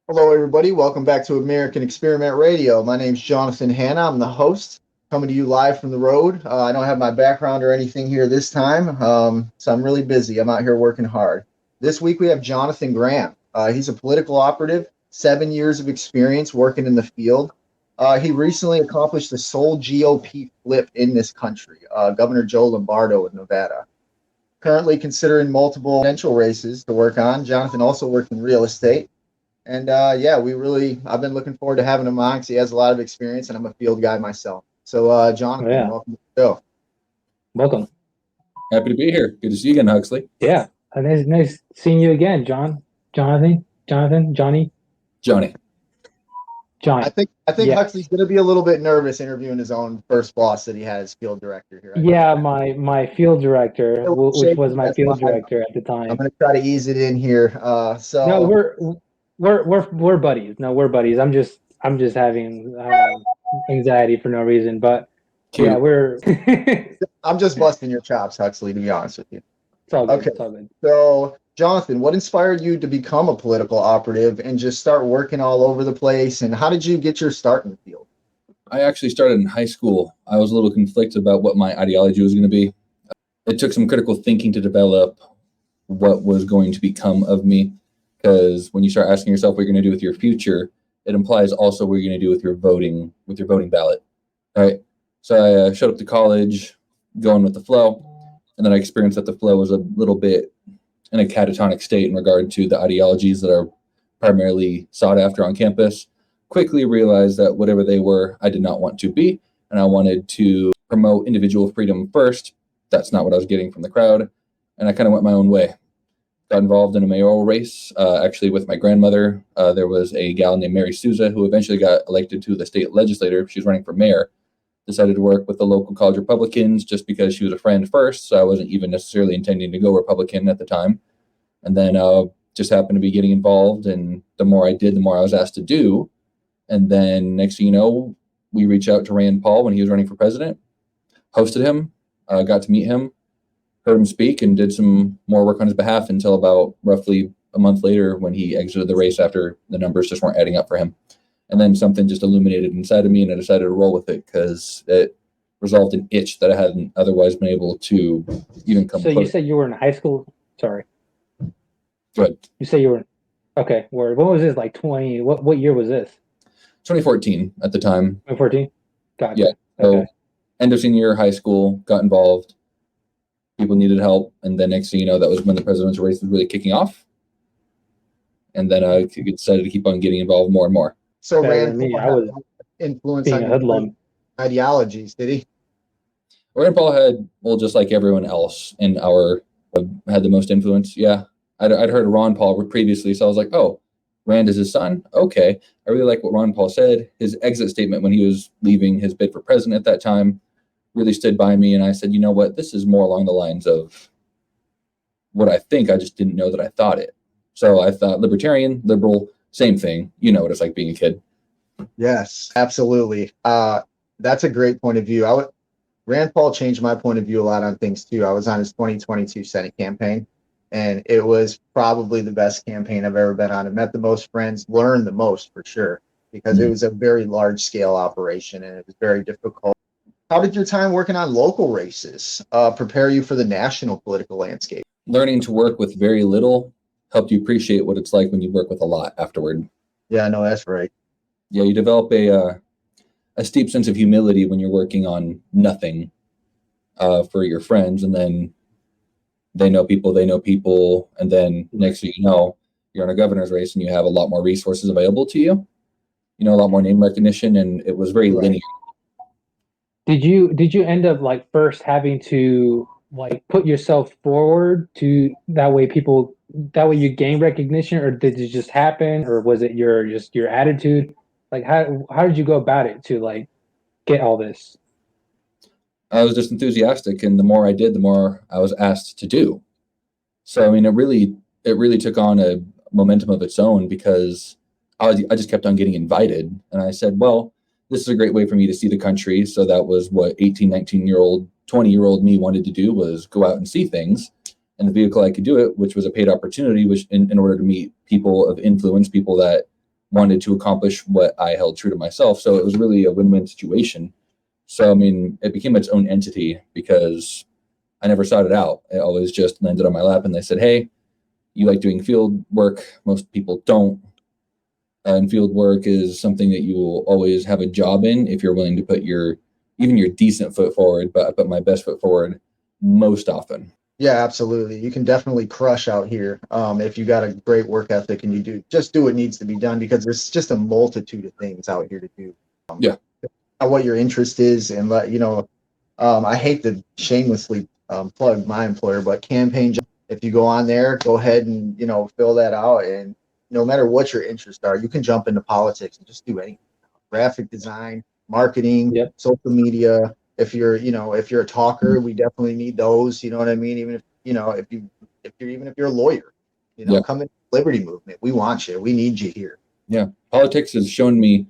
Hello, everybody. Welcome back to American Experiment Radio. My name's Jonathan Hanna. I'm the host, coming to you live from the road. I don't have my background or anything here this time, so I'm really busy. I'm out here working hard. This week we have Jonathan Graham. He's a political operative, 7 years of experience working in the field. He recently accomplished the sole GOP flip in this country, Governor Joe Lombardo of Nevada. Currently considering multiple potential races to work on. Jonathan also worked in real estate. And yeah, I've been looking forward to having him on because he has a lot of experience and I'm a field guy myself. So, Oh, Jonathan, yeah. welcome to the show. Welcome. Happy to be here. Good to see you again, Huxley. Yeah. Nice seeing you again, Jonathan, Johnny. I think Yes. Huxley's going to be a little bit nervous interviewing his own first boss that he had as field director here. Yeah, my field director, which was my field director at the I'm time. going to try to ease it in here. No, we're buddies. No, we're buddies. I'm just having anxiety for no reason, but Cute. yeah, we're I'm just busting your chops, Huxley, to be honest with you. it's all good. Okay. It's all good. So, Jonathan, what inspired you to become a political operative and just start working all over the place? And how did you get your start in the field? I actually started in high school. I was a little conflicted about what my ideology was going to be. It took some critical thinking to develop what was going to become of me, because when you start asking yourself what you're going to do with your future, it implies also what you're going to do with your voting ballot. All right. So I showed up to college going with the flow, and then I experienced that the flow was a little bit in a catatonic state in regard to the ideologies that are primarily sought after on campus. Quickly realized that whatever they were, I did not want to be, and I wanted to promote individual freedom first. That's not what I was getting from the crowd, and I kind of went my own way. Got involved in a mayoral race, actually with my grandmother. There was a gal named Mary Souza who eventually got elected to the state legislature. She was running for mayor. Decided to work with the local college Republicans just because she was a friend first, so I wasn't even necessarily intending to go Republican at the time. And then just happened to be getting involved, and the more I did, the more I was asked to do. And then next thing you know, we reached out to Rand Paul when he was running for president, hosted him, got to meet him, heard him speak, and did some more work on his behalf until about roughly a month later when he exited the race after the numbers just weren't adding up for him. And then something just illuminated inside of me, and I decided to roll with it because it resolved an itch that I hadn't otherwise been able to even come So close. you said you were in high school? Sorry. Go ahead. You say you were okay. Word. What was this, like 20? What year was this? 2014 at the time. 2014? Gotcha. Yeah. So Okay. end of senior year of high school, got involved. People needed help. And then next thing you know, that was when the presidential race was really kicking off. And then I decided to keep on getting involved more and more. So, Better Rand than me. Paul I had was influence being on a your hoodlum. ideologies, did he? Rand Paul had, well, just like everyone else in our, had the most influence. Yeah. I'd heard of Ron Paul previously, so I was like, oh, Rand is his son? Okay. I really like what Ron Paul said. His exit statement when he was leaving his bid for president at that time really stood by me, and I said, you know what? This is more along the lines of what I think. I just didn't know that I thought it. So I thought libertarian, liberal, same thing. You know what it's like being a kid. Yes, absolutely. That's a great point of view. Rand Paul changed my point of view a lot on things too. I was on his 2022 Senate campaign, and it was probably the best campaign I've ever been on. I met the most friends, learned the most for sure, because it was a very large scale operation and it was very difficult. How did your time working on local races prepare you for the national political landscape? Learning to work with very little helped you appreciate what it's like when you work with a lot afterward. Yeah, no, that's right. Yeah, you develop a steep sense of humility when you're working on nothing for your friends, and then they know people, and then next thing you know, you're in a governor's race and you have a lot more resources available to you. You know, a lot more name recognition, and it was very linear. Did you end up like first having to like put yourself forward to that way you gain recognition, or did it just happen, or was it your attitude? Like how did you go about it to like get all this? I was just enthusiastic, and the more I did, the more I was asked to do. So I mean, it really took on a momentum of its own because I just kept on getting invited, and I said, well, this is a great way for me to see the country. So that was what 18, 19-year-old, 20-year-old me wanted to do, was go out and see things. And the vehicle I could do it, which was a paid opportunity, which in order to meet people of influence, people that wanted to accomplish what I held true to myself. So it was really a win-win situation. So, I mean, it became its own entity because I never sought it out. It always just landed on my lap and they said, hey, you like doing field work. Most people don't. And field work is something that you will always have a job in if you're willing to put even your decent foot forward, but I put my best foot forward most often. Yeah, absolutely. You can definitely crush out here if you got a great work ethic and you do what needs to be done, because there's just a multitude of things out here to do. Yeah. What your interest is, and I hate to shamelessly plug my employer, but campaign. If you go on there, go ahead and fill that out, and no matter what your interests are, you can jump into politics and just do anything. Graphic design, marketing, Yep. social media. If you're a talker, we definitely need those. You know what I mean? Even if you're a lawyer, Yeah. come in the liberty movement. We want you. We need you here. Yeah. Politics has shown me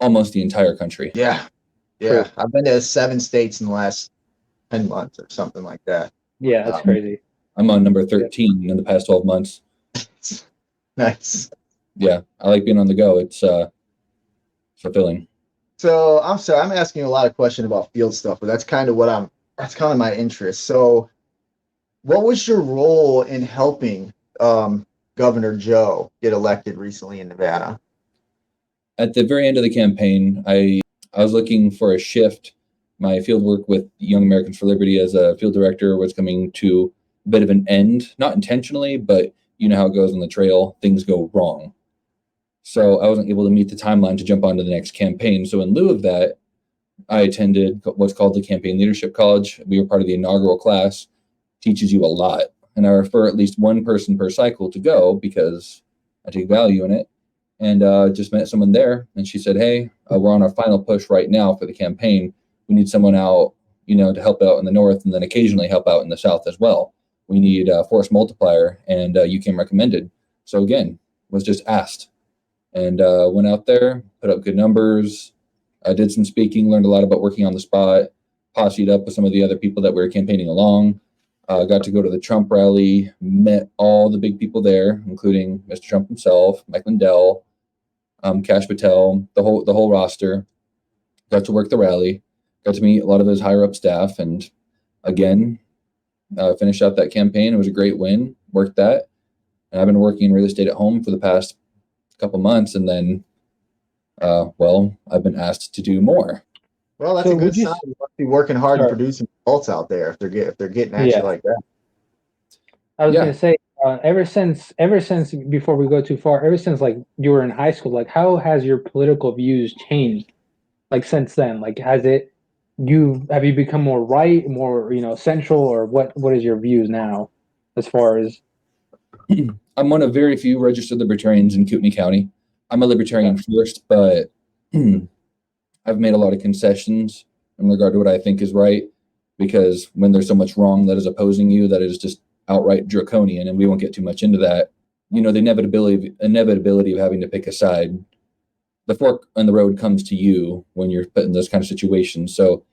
almost the entire country. Yeah. True. I've been to 7 states in the last 10 months or something like that. Yeah, that's crazy. I'm on number 13 in the past 12 months. Nice. Yeah. I like being on the go. It's fulfilling. So I'm sorry, I'm asking you a lot of questions about field stuff, but that's kind of my interest. So what was your role in helping Governor Joe get elected recently in Nevada? At the very end of the campaign, I was looking for a shift. My field work with Young Americans for Liberty as a field director was coming to a bit of an end, not intentionally, but you know how it goes on the trail, things go wrong. So I wasn't able to meet the timeline to jump onto the next campaign. So in lieu of that, I attended what's called the Campaign Leadership College. We were part of the inaugural class. Teaches you a lot. And I refer at least one person per cycle to go because I take value in it. And just met someone there, and she said, hey, we're on our final push right now for the campaign. We need someone out, to help out in the north and then occasionally help out in the south as well. We need a force multiplier, and you came recommended. So again, was just asked. And went out there, put up good numbers, did some speaking, learned a lot about working on the spot, posseed up with some of the other people that we were campaigning along. Got to go to the Trump rally, met all the big people there, including Mr. Trump himself, Mike Lindell, Kash Patel, the whole roster. Got to work the rally, got to meet a lot of his higher up staff, and again, finished out that campaign. It was a great win. Worked that, and I've been working in real estate at home for the past couple months, and then I've been asked to do more. Well, that's a good sign. You must be working hard and producing results out there if they're getting at you like that. I was gonna say, ever since before we go too far, ever since like you were in high school, like how has your political views changed? Like since then, like have you become more right, more central, or what is your views now as far as? I'm one of very few registered libertarians in Kootenai County. I'm a libertarian first, but I've made a lot of concessions in regard to what I think is right, because when there's so much wrong that is opposing you, that is just outright draconian, and we won't get too much into that. The inevitability of having to pick a side. The fork in the road comes to you when you're put in those kind of situations. So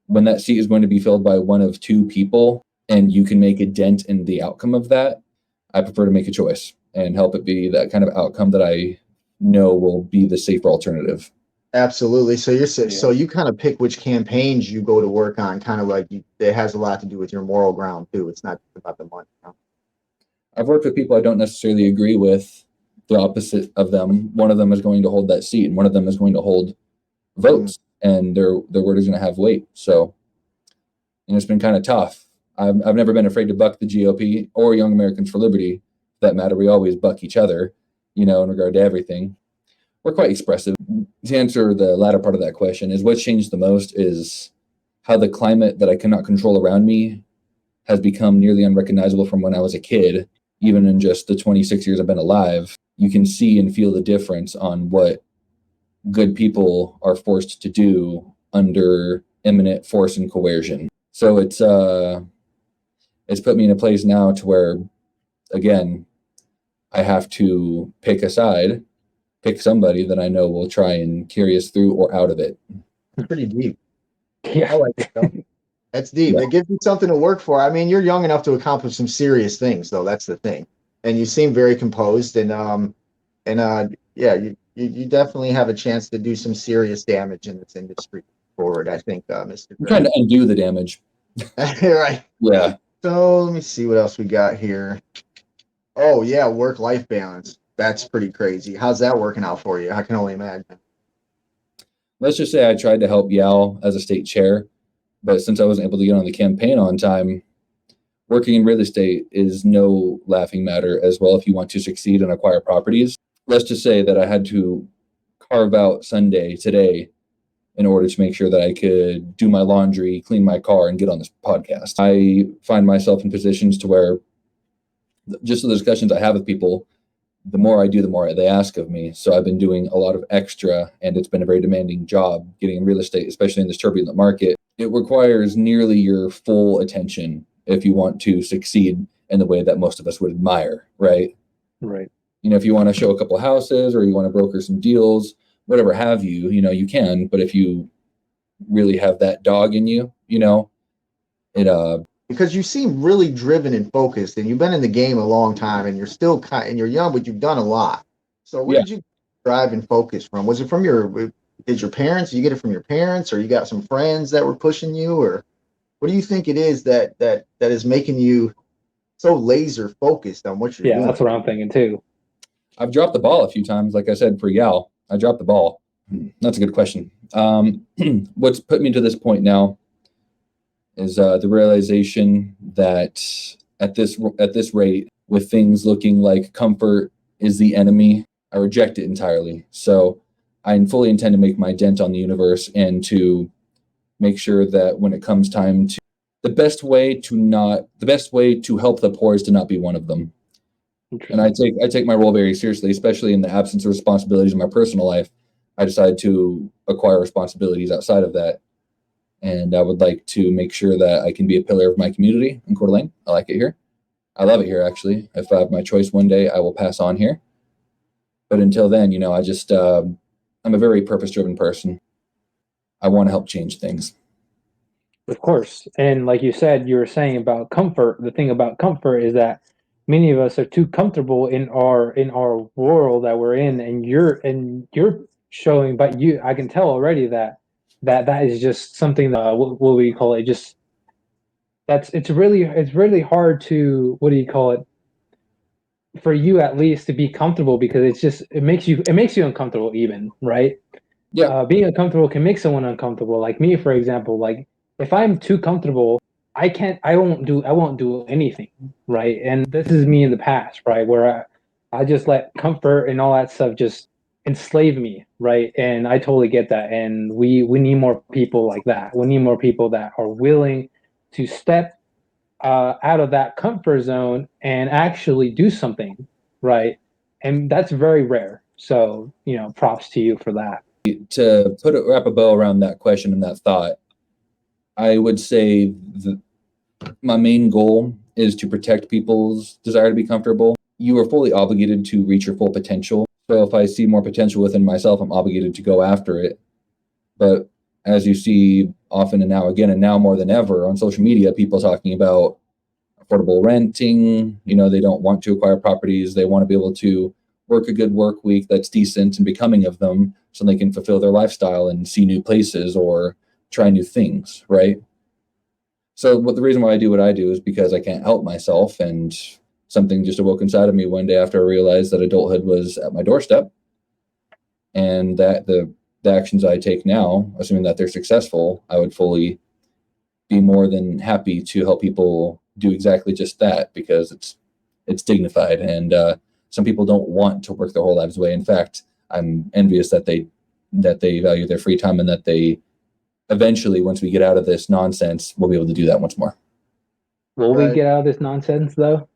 when that seat is going to be filled by one of two people and you can make a dent in the outcome of that, I prefer to make a choice and help it be that kind of outcome that I know will be the safer alternative. Absolutely. So so you kind of pick which campaigns you go to work on, kind of like it has a lot to do with your moral ground too. It's not just about the money. I've worked with people I don't necessarily agree with. The opposite of them. One of them is going to hold that seat, and one of them is going to hold votes, and their word is going to have weight. So, it's been kind of tough. I've never been afraid to buck the GOP or Young Americans for Liberty. For that matter, we always buck each other, in regard to everything. We're quite expressive. To answer the latter part of that question, is what's changed the most is how the climate that I cannot control around me has become nearly unrecognizable from when I was a kid. Even in just the 26 years I've been alive, you can see and feel the difference on what good people are forced to do under imminent force and coercion. So it's put me in a place now to where, again, I have to pick a side, pick somebody that I know will try and carry us through or out of it. Pretty deep. Yeah. I like it, though. That's deep. Yeah. It gives you something to work for. I mean, you're young enough to accomplish some serious things, though. That's the thing. And you seem very composed, and you definitely have a chance to do some serious damage in this industry forward, I think, Mr. I'm trying to undo the damage. Right. Yeah. So let me see what else we got here. Oh yeah, work-life balance. That's pretty crazy. How's that working out for you? I can only imagine. Let's just say I tried to help Yao as a state chair, but since I wasn't able to get on the campaign on time, working in real estate is no laughing matter as well if you want to succeed and acquire properties. Let's just say that I had to carve out Sunday today in order to make sure that I could do my laundry, clean my car, and get on this podcast. I find myself in positions to where just the discussions I have with people, the more I do, the more they ask of me. So I've been doing a lot of extra, and it's been a very demanding job getting in real estate, especially in this turbulent market. It requires nearly your full attention if you want to succeed in the way that most of us would admire, right? Right. You know, if you want to show a couple houses or you want to broker some deals, whatever have you, you know, you can. But if you really have that dog in you, you know, it Because you seem really driven and focused, and you've been in the game a long time, and you're still and you're young, but you've done a lot. So where Yeah. did you drive and focus from? Was it from did your parents? Did you get it from your parents, or you got some friends that were pushing you, or what do you think it is that is making you so laser focused on what you're Yeah, doing? that's what I'm thinking too. I've dropped the ball a few times. Like I said, for Yao, I dropped the ball. That's a good question. What's put me to this point now is the realization that at this rate, with things looking like comfort is the enemy, I reject it entirely. So I fully intend to make my dent on the universe and to make sure that when it comes time to the best way to help the poor is to not be one of them. And I take my role very seriously, especially in the absence of responsibilities in my personal life. I decided to acquire responsibilities outside of that. And I would like to make sure that I can be a pillar of my community in Coeur d'Alene. I like it here. I love it here, actually. If I have my choice one day, I will pass on here. But until then, you know, I'm a very purpose-driven person. I want to help change things. Of course. And like you said, you were saying about comfort. The thing about comfort is that many of us are too comfortable in our world that we're in, and you're showing, but you I can tell already that is just something that what we call it, just it's really hard to, what do you call it, for you at least to be comfortable, because it makes you uncomfortable even, right? Yeah. Being uncomfortable can make someone uncomfortable. Like me, for example, like if I'm too comfortable, I won't do anything, right? And this is me in the past, right? Where I just let comfort and all that stuff just enslave me, right? And I totally get that. And we need more people like that. We need more people that are willing to step out of that comfort zone and actually do something, right? And that's very rare. So, props to you for that. To wrap a bow around that question and that thought, I would say my main goal is to protect people's desire to be comfortable. You are fully obligated to reach your full potential. So if I see more potential within myself, I'm obligated to go after it. But as you see often and now again, and now more than ever on social media, people talking about affordable renting. You know, they don't want to acquire properties. They want to be able to work a good work week that's decent and becoming of them so they can fulfill their lifestyle and see new places or try new things, right? So the reason why I do what I do is because I can't help myself, and something just awoke inside of me one day after I realized that adulthood was at my doorstep, and that the actions I take now, assuming that they're successful, I would fully be more than happy to help people do exactly just that, because it's dignified, and some people don't want to work their whole lives away. In fact, I'm envious that they value their free time, and that they eventually, once we get out of this nonsense, we'll be able to do that once more. Will we Right. get out of this nonsense though?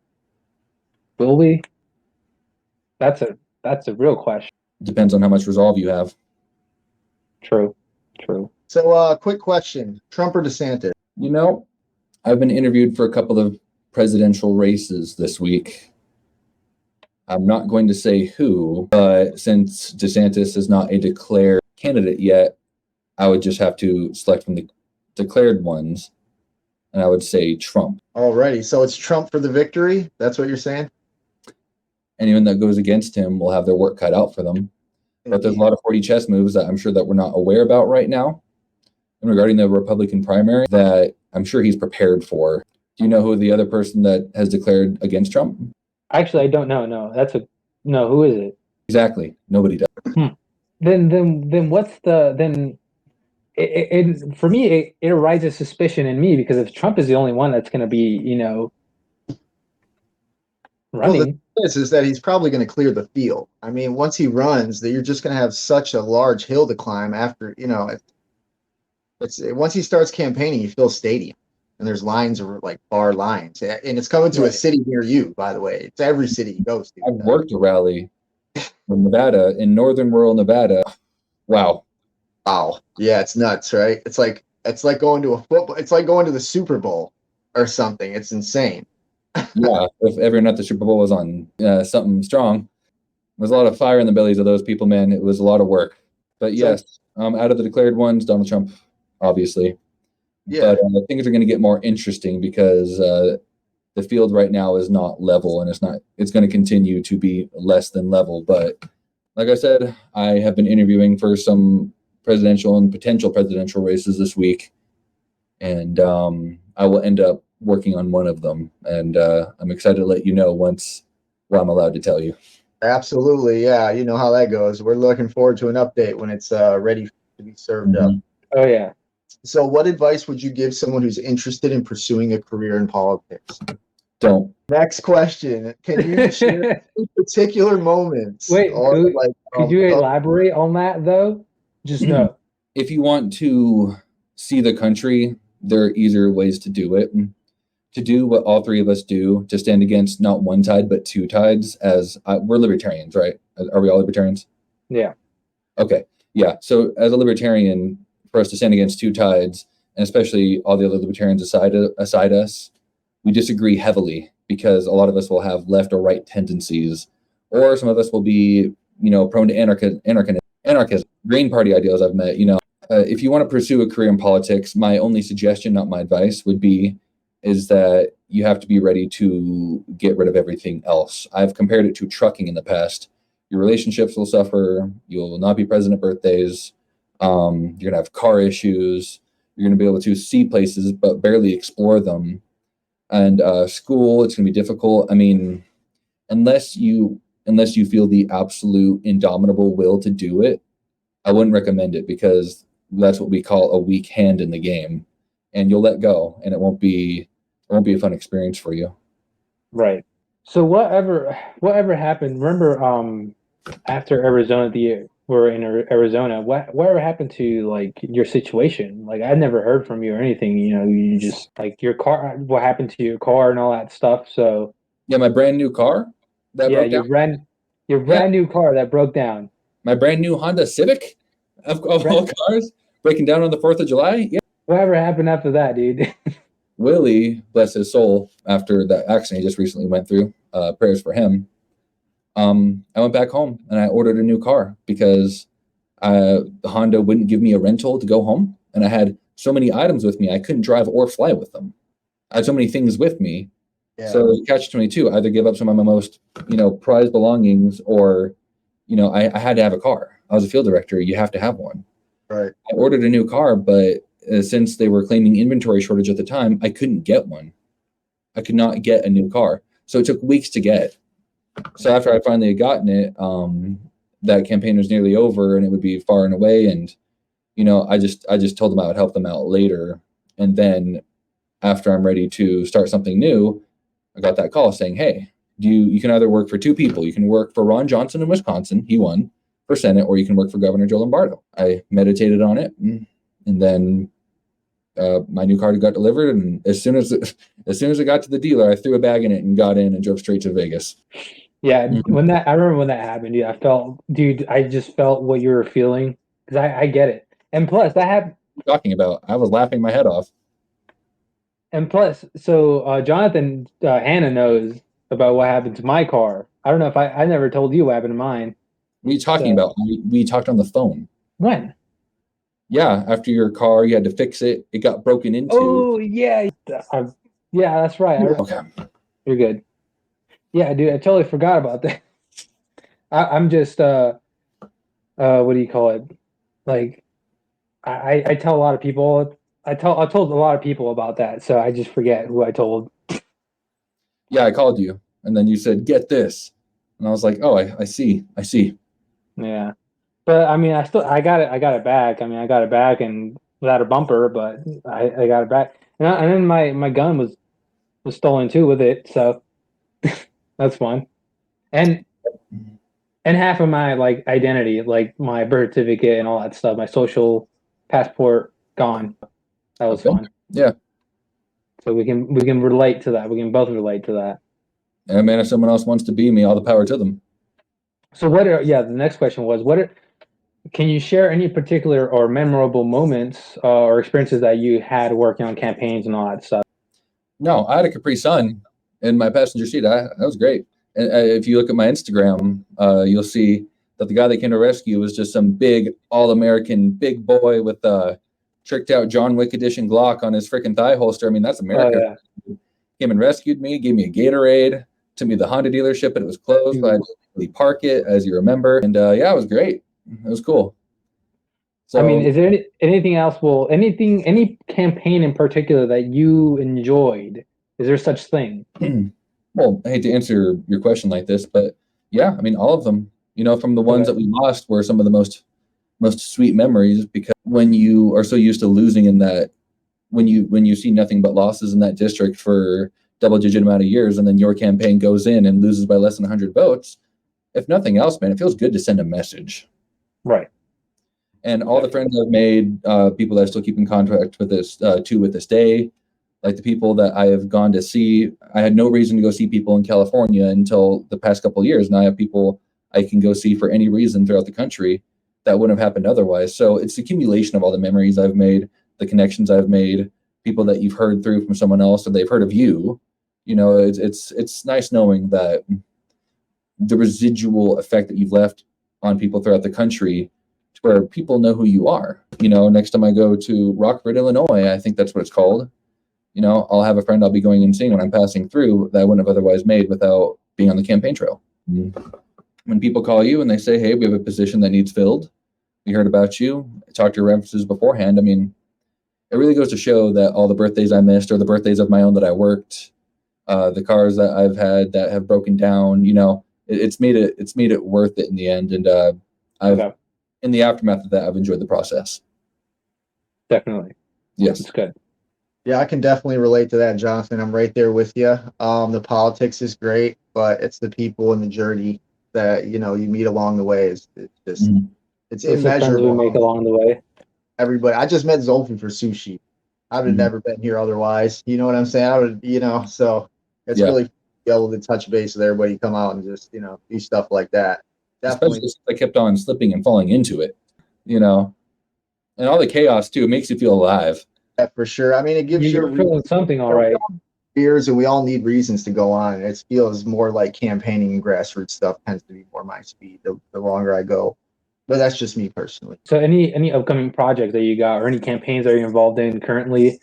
Will we? That's a real question. Depends on how much resolve you have. True. So, quick question: Trump or DeSantis? You know, I've been interviewed for a couple of presidential races this week. I'm not going to say who, but since DeSantis is not a declared candidate yet, I would just have to select from the declared ones, and I would say Trump. Alrighty, so it's Trump for the victory. That's what you're saying? Anyone that goes against him will have their work cut out for them. But there's a lot of 40 chess moves that I'm sure that we're not aware about right now. And regarding the Republican primary, that I'm sure he's prepared for. Do you know who the other person that has declared against Trump? Actually, I don't know. No, no. Who is it? Exactly. Nobody does. Then what's the then? For me, it arises suspicion in me because if Trump is the only one that's going to be, running. Well, the thing is that he's probably going to clear the field. I mean, once he runs, that you're just going to have such a large hill to climb after, it's once he starts campaigning, he fills stadium. And there's lines or like bar lines. And it's coming to a city near you, by the way. It's every city he goes to. I've worked a rally in Nevada, in northern rural Nevada. Wow. Wow. Yeah, it's nuts, right? It's like going to a football. It's like going to the Super Bowl or something. It's insane. Yeah, if everyone at the Super Bowl was on something strong, there's a lot of fire in the bellies of those people, man. It was a lot of work. But yes, out of the declared ones, Donald Trump, obviously. Yeah. But things are going to get more interesting because the field right now is not level, and it's going to continue to be less than level. But like I said, I have been interviewing for some presidential and potential presidential races this week, and I will end up working on one of them, and I'm excited to let you know once I'm allowed to tell you. Absolutely, yeah. You know how that goes. We're looking forward to an update when it's ready to be served up. Oh yeah. So what advice would you give someone who's interested in pursuing a career in politics? Don't. Next question. Can you share particular moments? Wait, could you elaborate on that though? Just no. If you want to see the country, there are easier ways to do it. To do what all three of us do, to stand against not one tide, but two tides, we're libertarians, right? Are we all libertarians? Yeah. Okay. Yeah. So as a libertarian, for us to stand against two tides, and especially all the other libertarians aside us, we disagree heavily because a lot of us will have left or right tendencies, or some of us will be, prone to anarchism, Green Party ideals I've met. If you want to pursue a career in politics, my only suggestion, not my advice, is that you have to be ready to get rid of everything else. I've compared it to trucking in the past. Your relationships will suffer. You'll not be present at birthdays. You're going to have car issues. You're going to be able to see places but barely explore them. And school, it's going to be difficult. I mean, unless you feel the absolute indomitable will to do it, I wouldn't recommend it because that's what we call a weak hand in the game. And you'll let go, and it won't be a fun experience for you. Right. So whatever happened? Remember, after Arizona, we're in Arizona. Whatever happened to like your situation? Like I never heard from you or anything. You just like your car. What happened to your car and all that stuff? So yeah, my brand new car. Your brand new car that broke down. My brand new Honda Civic of all cars breaking down on the 4th of July. Yeah. Whatever happened after that, dude? Willie, bless his soul, after that accident he just recently went through, prayers for him. I went back home and I ordered a new car because the Honda wouldn't give me a rental to go home. And I had so many items with me, I couldn't drive or fly with them. I had so many things with me. Yeah. So catch-22, either give up some of my most, prized belongings or, I had to have a car. I was a field director. You have to have one. Right. I ordered a new car, but since they were claiming inventory shortage at the time, I couldn't get one. I could not get a new car. So it took weeks to get. So after I finally had gotten it, that campaign was nearly over and it would be far and away. And, I just told them I would help them out later. And then after I'm ready to start something new, I got that call saying, hey, you can either work for two people. You can work for Ron Johnson in Wisconsin. He won for Senate, or you can work for Governor Joe Lombardo. I meditated on it. And then my new car got delivered, and as soon as it got to the dealer, I threw a bag in it and got in and drove straight to Vegas. Yeah, I remember when that happened. Yeah, I just felt what you were feeling because I get it. And plus, that happened. Talking about, I was laughing my head off. And plus, so Jonathan Hannah knows about what happened to my car. I don't know if I never told you what happened to mine. What are you talking about? We talked on the phone. When? Yeah, after your car, you had to fix it. It got broken into. Oh, yeah. Yeah, that's right. Okay. You're good. Yeah, dude, I totally forgot about that. I'm just, what do you call it? Like I tell a lot of people. I told a lot of people about that, so I just forget who I told. Yeah, I called you, and then you said, "Get this," and I was like, "Oh, I see, I see." Yeah, but I mean, I got it. I got it back. I mean, I got it back and without a bumper, but I got it back. And then my gun was stolen too with it, so that's fun. And and half of my like identity, like my birth certificate and all that stuff, my social passport gone. That was Okay. fun. Yeah. So we can relate to that. We can both relate to that. And man, if someone else wants to be me, all the power to them. So the next question was can you share any particular or memorable moments or experiences that you had working on campaigns and all that stuff? No, I had a Capri Sun in my passenger seat. That was great. And if you look at my Instagram, you'll see that the guy that came to rescue was just some big all-American big boy with a tricked out John Wick edition Glock on his freaking thigh holster. I mean, that's Oh America. yeah. Came and rescued me, gave me a Gatorade, took me to the Honda dealership, but it was closed. So I had to park it, as you remember. And yeah, it was great. It was cool. I mean, So is there anything else? Any campaign in particular that you enjoyed? Is there such thing? well, I hate to answer your question like this, but yeah, I mean, all of them, from the ones Okay. that we lost were some of the most sweet memories, because when you are so used to losing in that, when you see nothing but losses in that district for double digit amount of years, and then your campaign goes in and loses by less than 100 votes, if nothing else, man, it feels good to send a message. Right. And all the friends I've made, people that I still keep in contact with this with this day, like the people that I have gone to see. I had no reason to go see people in California until the past couple of years. Now I have people I can go see for any reason throughout the country that wouldn't have happened otherwise. So it's the accumulation of all the memories I've made, the connections I've made, people that you've heard through from someone else or they've heard of you. It's nice knowing that the residual effect that you've left on people throughout the country, to where people know who you are. Next time I go to Rockford, Illinois, I think that's what it's called. I'll have a friend I'll be going and seeing when I'm passing through that I wouldn't have otherwise made without being on the campaign trail. Mm-hmm. When people call you and they say, "Hey, we have a position that needs filled. We heard about you. Talk to your references beforehand." I mean, it really goes to show that all the birthdays I missed, or the birthdays of my own that I worked, the cars that I've had that have broken down, it's made it worth it in the end. And in the aftermath of that, I've enjoyed the process. Definitely. Yes. It's good. Yeah, I can definitely relate to that, Jonathan. I'm right there with you. The politics is great, but it's the people and the journey that you meet along the way. It's just it's Those are friends we immeasurable. make along the way. Everybody, I just met Zolfi for sushi. I would have never been here otherwise. You know what I'm saying? I would, so it's really be able to touch base with everybody, come out and just do stuff like that. Definitely. Especially since I kept on slipping and falling into it, and all the chaos too. It makes you feel alive. Yeah, for sure. I mean, it gives You're feeling something, all right. Fears, and we all need reasons to go on. It feels more like campaigning and grassroots stuff tends to be more my speed the longer I go. But that's just me personally. So, any upcoming projects that you got, or any campaigns that you're involved in currently,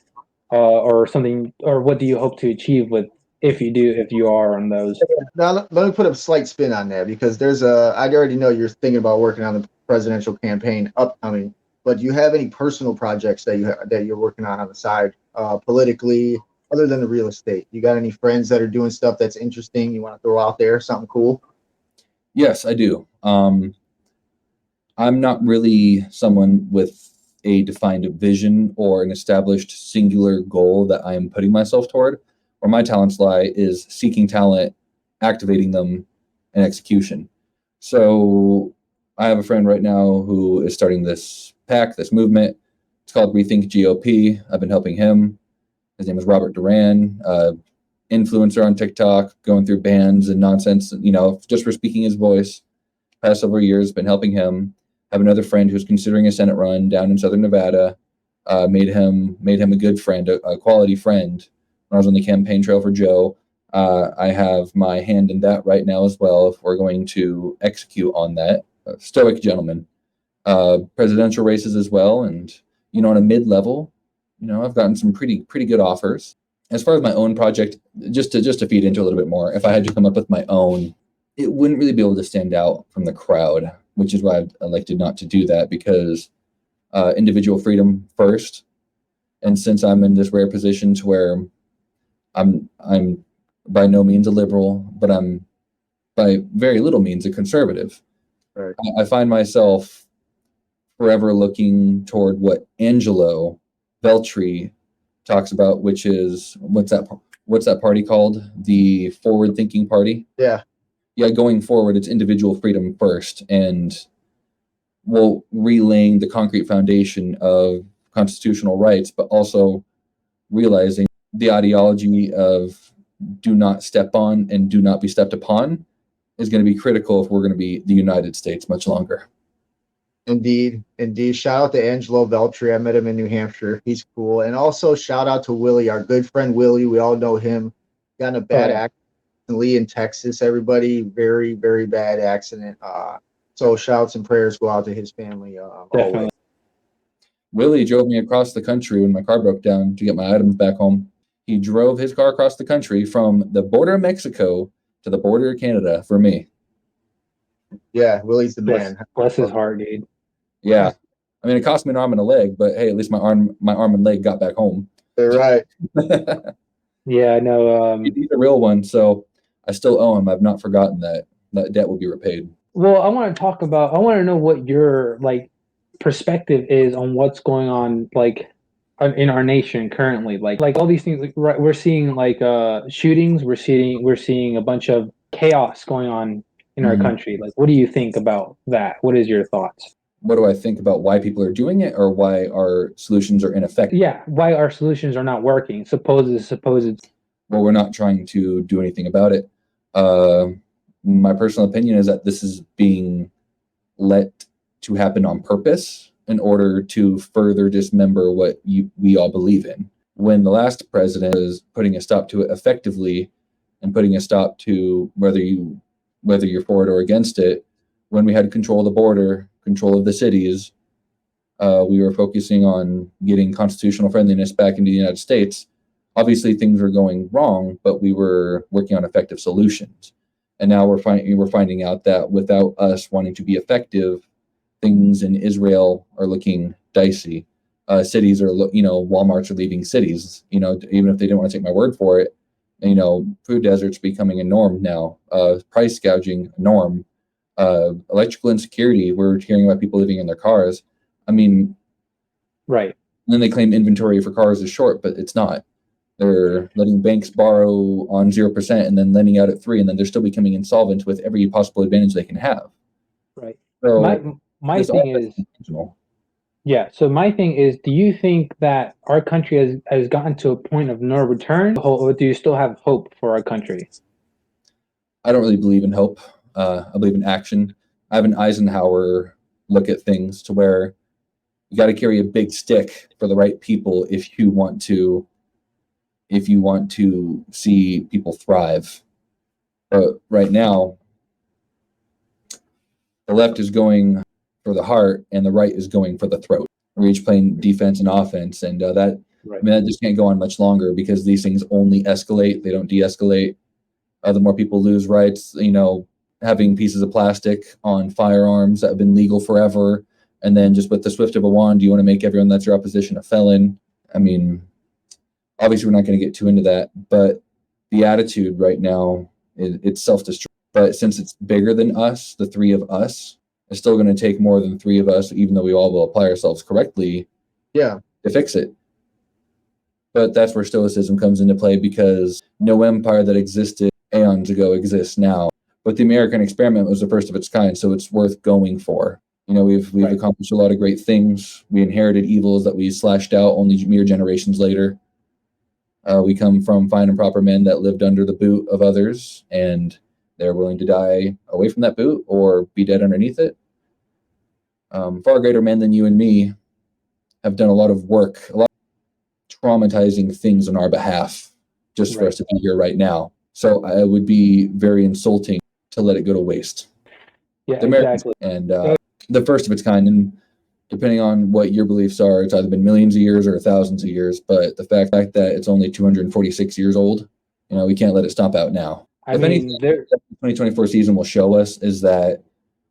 or something, or what do you hope to achieve with, if you are on those? Now, let me put a slight spin on that, because I already know you're thinking about working on the presidential campaign upcoming. But do you have any personal projects that you're working on the side, politically, other than the real estate? You got any friends that are doing stuff that's interesting you want to throw out there, something cool? Yes, I do. I'm not really someone with a defined vision or an established singular goal that I am putting myself toward. Where my talents lie is seeking talent, activating them, and execution. So I have a friend right now who is starting this PAC, this movement. It's called Rethink GOP. I've been helping him. His name is Robert Duran, influencer on TikTok, going through bans and nonsense, just for speaking his voice. Past several years, been helping him. I have another friend who's considering a Senate run down in Southern Nevada. Made him a good friend, a quality friend when I was on the campaign trail for Joe. I have my hand in that right now as well, if we're going to execute on that. Stoic gentleman. Presidential races as well, and on a mid-level, I've gotten some pretty good offers. As far as my own project, just to feed into a little bit more, if I had to come up with my own, it wouldn't really be able to stand out from the crowd. which is why I've elected not to do that, because individual freedom first. And since I'm in this rare position to where I'm by no means a liberal, but I'm by very little means a conservative. Right. I find myself forever looking toward what Angelo Veltri talks about, which is what's that party called? The forward thinking party. Yeah. Yeah, going forward, it's individual freedom first, and relaying the concrete foundation of constitutional rights, but also realizing the ideology of do not step on and do not be stepped upon is going to be critical if we're going to be the United States much longer. Indeed. Shout out to Angelo Veltri. I met him in New Hampshire. He's cool. And also shout out to Willie, our good friend Willie. We all know him. Got in a bad accident in Texas. Everybody, very, very bad accident. So shouts and prayers go out to his family. Always. Willie drove me across the country when my car broke down to get my items back home. He drove his car across the country from the border of Mexico to the border of Canada for me. Yeah, Willie's the man. Bless his heart, dude. Yeah. I mean, it cost me an arm and a leg, but hey, at least my arm and leg got back home. They're right. Yeah, I know. He's a real one, so I still owe him. I've not forgotten that. That debt will be repaid. Well, I want to know what your perspective is on what's going on in our nation currently. Like all these things, we're seeing shootings, we're seeing a bunch of chaos going on in our country. Like, what do you think about that? What is your thoughts? What do I think about why people are doing it, or why our solutions are ineffective? Yeah, why our solutions are not working. Supposed. Well, we're not trying to do anything about it. My personal opinion is that this is being let to happen on purpose in order to further dismember what we all believe in. When the last president was putting a stop to it effectively and putting a stop to whether you're for it or against it, when we had control of the border, control of the cities, we were focusing on getting constitutional friendliness back into the United States. Obviously, things were going wrong, but we were working on effective solutions. And now we're finding out that without us wanting to be effective, things in Israel are looking dicey. Cities are, Walmarts are leaving cities. Even if they didn't want to take my word for it, food deserts becoming a norm now. Price gouging a norm. Electrical insecurity. We're hearing about people living in their cars. I mean, right. And then they claim inventory for cars is short, but it's not. They're letting banks borrow on 0% and then lending out at 3%, and then they're still becoming insolvent with every possible advantage they can have. Right. So my thing is, yeah. So my thing is, do you think that our country has gotten to a point of no return, or do you still have hope for our country? I don't really believe in hope. I believe in action. I have an Eisenhower look at things to where you got to carry a big stick for the right people if you want to see people thrive. But right now, the left is going for the heart and the right is going for the throat. We're each playing defense and offense, and that just can't go on much longer, because these things only escalate; they don't de-escalate. The more people lose rights, having pieces of plastic on firearms that have been legal forever, and then just with the swift of a wand, you want to make everyone that's your opposition a felon. I mean, obviously we're not going to get too into that, but the attitude right now, it's self-destruct. But since it's bigger than us, the three of us, it's still going to take more than three of us, even though we all will apply ourselves correctly, to fix it. But that's where stoicism comes into play, because no empire that existed aeons ago exists now. But the American experiment was the first of its kind, so it's worth going for. We've accomplished a lot of great things. We inherited evils that we slashed out only mere generations later. We come from fine and proper men that lived under the boot of others, and they're willing to die away from that boot or be dead underneath it. Far greater men than you and me have done a lot of work, a lot of traumatizing things on our behalf, just for us to be here right now. So it would be very insulting to let it go to waste. Yeah, exactly. And the first of its kind, and depending on what your beliefs are, it's either been millions of years or thousands of years. But the fact that it's only 246 years old, we can't let it stop out now. If anything, the 2024 season will show us is that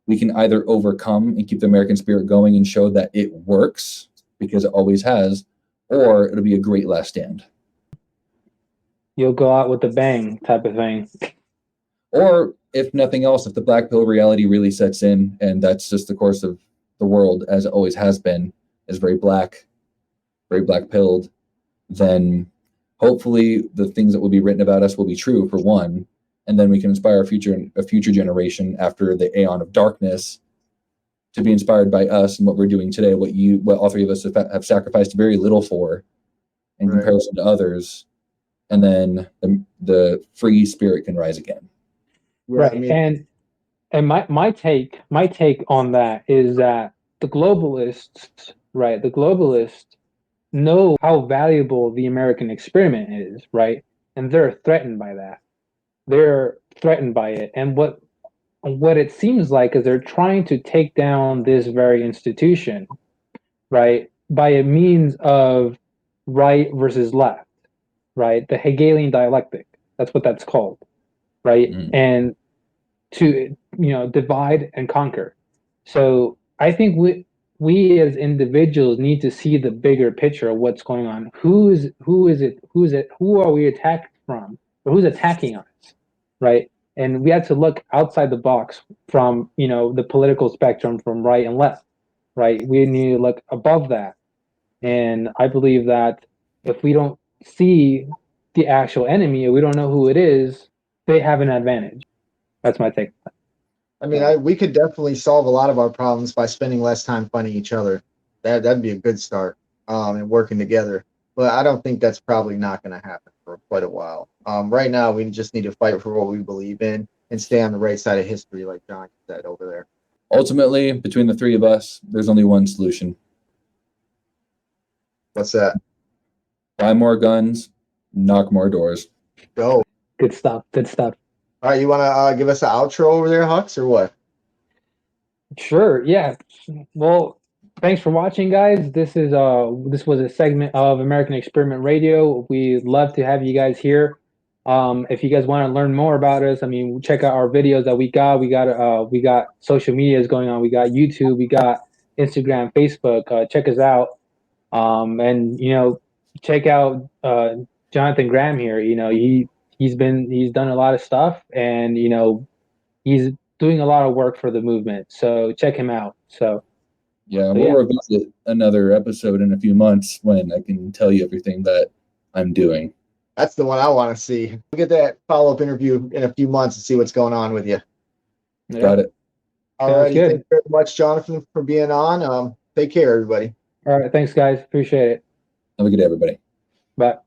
we can either overcome and keep the American spirit going and show that it works, because it always has, or it'll be a great last stand. You'll go out with a bang type of thing. Or if nothing else, if the black pill reality really sets in, and that's just the course of the world as it always has been, is very black pilled, then hopefully the things that will be written about us will be true, for one, and then we can inspire a future generation after the aeon of darkness to be inspired by us and what we're doing today, what all three of us have sacrificed very little for in comparison to others, and then the free spirit can rise again. Yeah, Right. I mean, And my take on that is that the globalists know how valuable the American experiment is, right? And they're threatened by that. They're threatened by it. And what it seems like is they're trying to take down this very institution, right? By a means of right versus left, right? The Hegelian dialectic. That's what that's called, right? And to divide and conquer. So I think we as individuals need to see the bigger picture of what's going on. Who are we attacked from, or who's attacking us, right? And we have to look outside the box from the political spectrum, from right and left, right? We need to look above that. And I believe that if we don't see the actual enemy, or we don't know who it is, they have an advantage. That's my take. I mean, we could definitely solve a lot of our problems by spending less time fighting each other. That'd be a good start, and working together. But I don't think that's probably not going to happen for quite a while. Right now, we just need to fight for what we believe in and stay on the right side of history, like John said over there. Ultimately, between the three of us, there's only one solution. What's that? Buy more guns, knock more doors. Go. Good stuff. Good stuff. All right, you want to give us an outro over there, Hux, or what? Sure. Yeah. Well, thanks for watching, guys. This was a segment of American Experiment Radio. We'd love to have you guys here. If you guys want to learn more about us, I mean, check out our videos that we got. We got social medias going on. We got YouTube. We got Instagram, Facebook. Check us out. And check out Jonathan Graham here. He's done a lot of stuff, and he's doing a lot of work for the movement. So check him out. We'll revisit another episode in a few months when I can tell you everything that I'm doing. That's the one I want to see. We'll get that follow-up interview in a few months and see what's going on with you. Yeah. Got it. All right. Thank you very much, Jonathan, for being on. Take care, everybody. All right. Thanks, guys. Appreciate it. Have a good day, everybody. Bye.